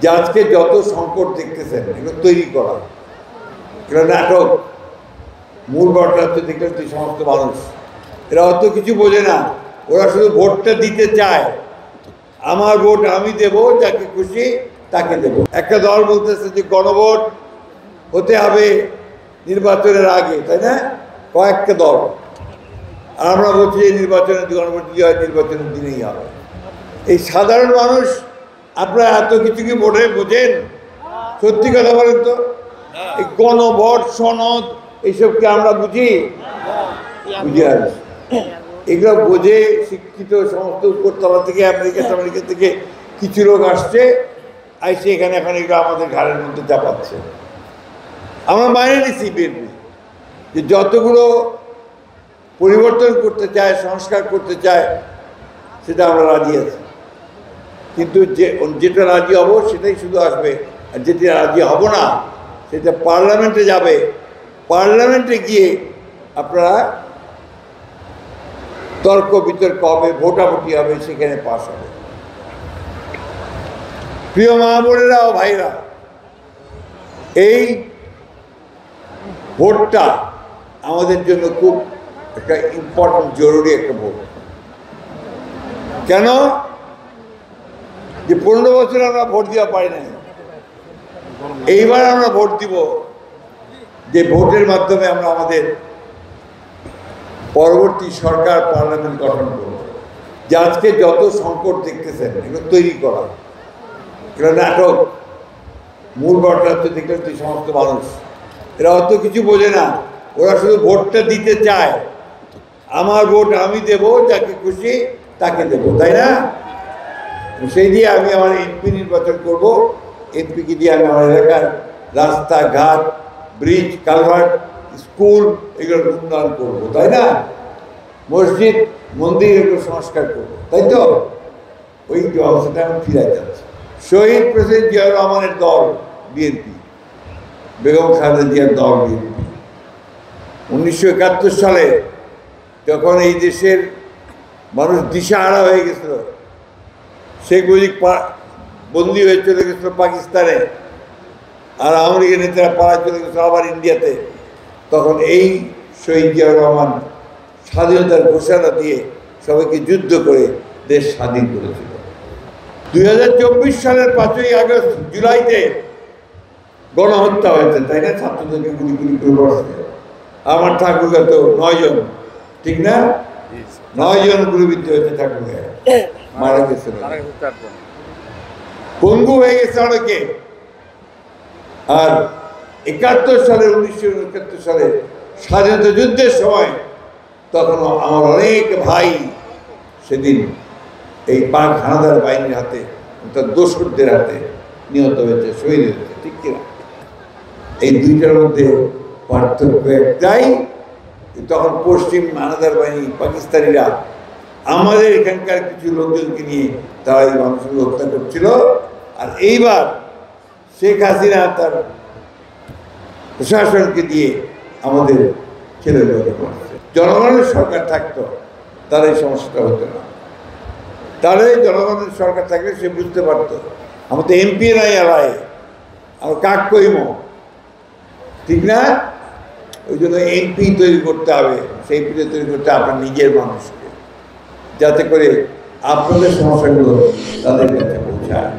যে আজকে যত সংকট দেখতেছেন এগুলো তৈরি করা, এগুলো নাটক। মূল ঘটনা হচ্ছে দেখলেন তুই সমস্ত মানুষ এরা অত কিছু বোঝে না, ওরা শুধু ভোটটা দিতে চায়। আমার ভোট আমি দেব, যাকে খুশি তাকে দেব। একটা দল বলতেছে যে গণভোট হতে হবে নির্বাচনের আগে, তাই না? কয়েকটা দল। আর আমরা বলছি যে নির্বাচনের গণভোট দিয়ে হয় নির্বাচনের দিনেই হবে। এই সাধারণ মানুষ আপনারা এত কিছু কি ভোটে বোঝেন? সত্যি কথা বলেন তো, এই গণভোট সনদ এইসবকে আমরা বুঝি? বুঝি আর এগুলো বোঝে শিক্ষিত সমস্ত উপরতলা থেকে আমেরিকা থেকে কিছু লোক আসছে, আইসে এখানে এখন এগুলো আমাদের ঘাড়ের মধ্যে চাপাচ্ছে। আমরা মাইনে নিচ্ছি বিএনপি যে যতগুলো পরিবর্তন করতে চায়, সংস্কার করতে চায়, সেটা আমরা রাজি আছি। কিন্তু যেটা রাজি হব সেটাই শুধু আসবে, আর যেটা রাজি হব না সেটা পার্লামেন্টে যাবে। পার্লামেন্টে গিয়ে আপনারা তর্ক বিতর্ক হবে, ভোটাভুটি হবে, সেখানে পাস হবে। প্রিয় মা বোনেরা ও ভাইরা, এই ভোটটা আমাদের জন্য খুব একটা ইম্পর্টেন্ট, জরুরি একটা ভোট। কেন? যে 15 বছর আমরা ভোট দেওয়া পারি নাই, এইবার আমরা ভোট দিব, যে ভোটের মাধ্যমে আমরা আমাদের পরবর্তী সরকার পার্লামেন্ট গঠন করব। যে আজকে যত সংকট দেখতেছেন এগুলো তৈরি করা, এগুলো নাটক। মূল ঘটনা হচ্ছে দেখলেন তুই সমস্ত মানুষ এরা অত কিছু বোঝে না, ওরা শুধু ভোটটা দিতে চায়। আমার ভোট আমি দেব, যাকে খুশি তাকে দেব, তাই না? সেই দিয়ে আমি আমার এমপি নির্বাচন করব। এমপিকে দিয়ে আমি আমার এলাকার রাস্তাঘাট, ব্রিজ, কালভার্ট, স্কুল এগুলোর উন্নয়ন করব, তাই না? মসজিদ, মন্দির এগুলো সংস্কার করব, তাই তো? ওই অবস্থাটা আমি ফিরাই যাচ্ছি। শহীদ প্রেসিডেন্ট জিয়াউর রহমানের দল বিএনপি, বেগম খালেদা জিয়ার দল বিএনপি 1971 সালে যখন এই দেশের মানুষ দিশাহারা হয়ে গেছিল, শেখ মুজিব বন্দী হয়ে চলে গেছিল পাকিস্তানে, আর আমেরিকা নেতারা পাড়া চলে গেছিল আবার ইন্ডিয়াতে, তখন এই শহীদ জিয়াউর রহমান স্বাধীনতার ঘোষণা দিয়ে সবাইকে যুদ্ধ করে দেশ স্বাধীন করেছিল। 2024 সালের 5ই আগস্ট, জুলাইতে গণহত্যা হয়েছে, তাই না? ছাত্রদেরকে গুলি করে বসছে। আমার ঠাকুরগা তো 9 জন, ঠিক না? 9 জন গুলিবিদ্ধ হয়েছে ঠাকুরগা, মারা গেছে, পঙ্গু হয়ে গেছে অনেকে। আর 1971 সালে স্বাধীনতা যুদ্ধের সময় তখন আমার অনেক ভাই সেদিন এই পাক হানাদার বাহিনীর হাতে, অর্থাৎ দোসরদের হাতে নিহত হয়েছে, শহীদ হয়েছে, ঠিক কিনা? এই দুইটার মধ্যে পার্থক্য একটাই, তখন পশ্চিম হানাদার বাহিনী পাকিস্তানিরা আমাদের এখানকার কিছু লোকজনকে নিয়ে তারা এই মানুষগুলো হত্যা করছিল। আর এইবার শেখ হাসিনা তার প্রশাসনকে দিয়ে আমাদের ছেলেগুলোকে করছে। জনগণের সরকার থাকতো তার এই সমস্যাটা হতো না। তাহলে জনগণের সরকার থাকলে সে বুঝতে পারতো আমার তো এমপি নাই, আলাই আমার কাক কইম, ঠিক না? ওই জন্য এমপি তৈরি করতে হবে, সেই এমপি তৈরি করতে আপনার নিজের মানুষকে, যাতে করে আপনাদের সমস্যাগুলো তাদের কাছে পৌঁছায়।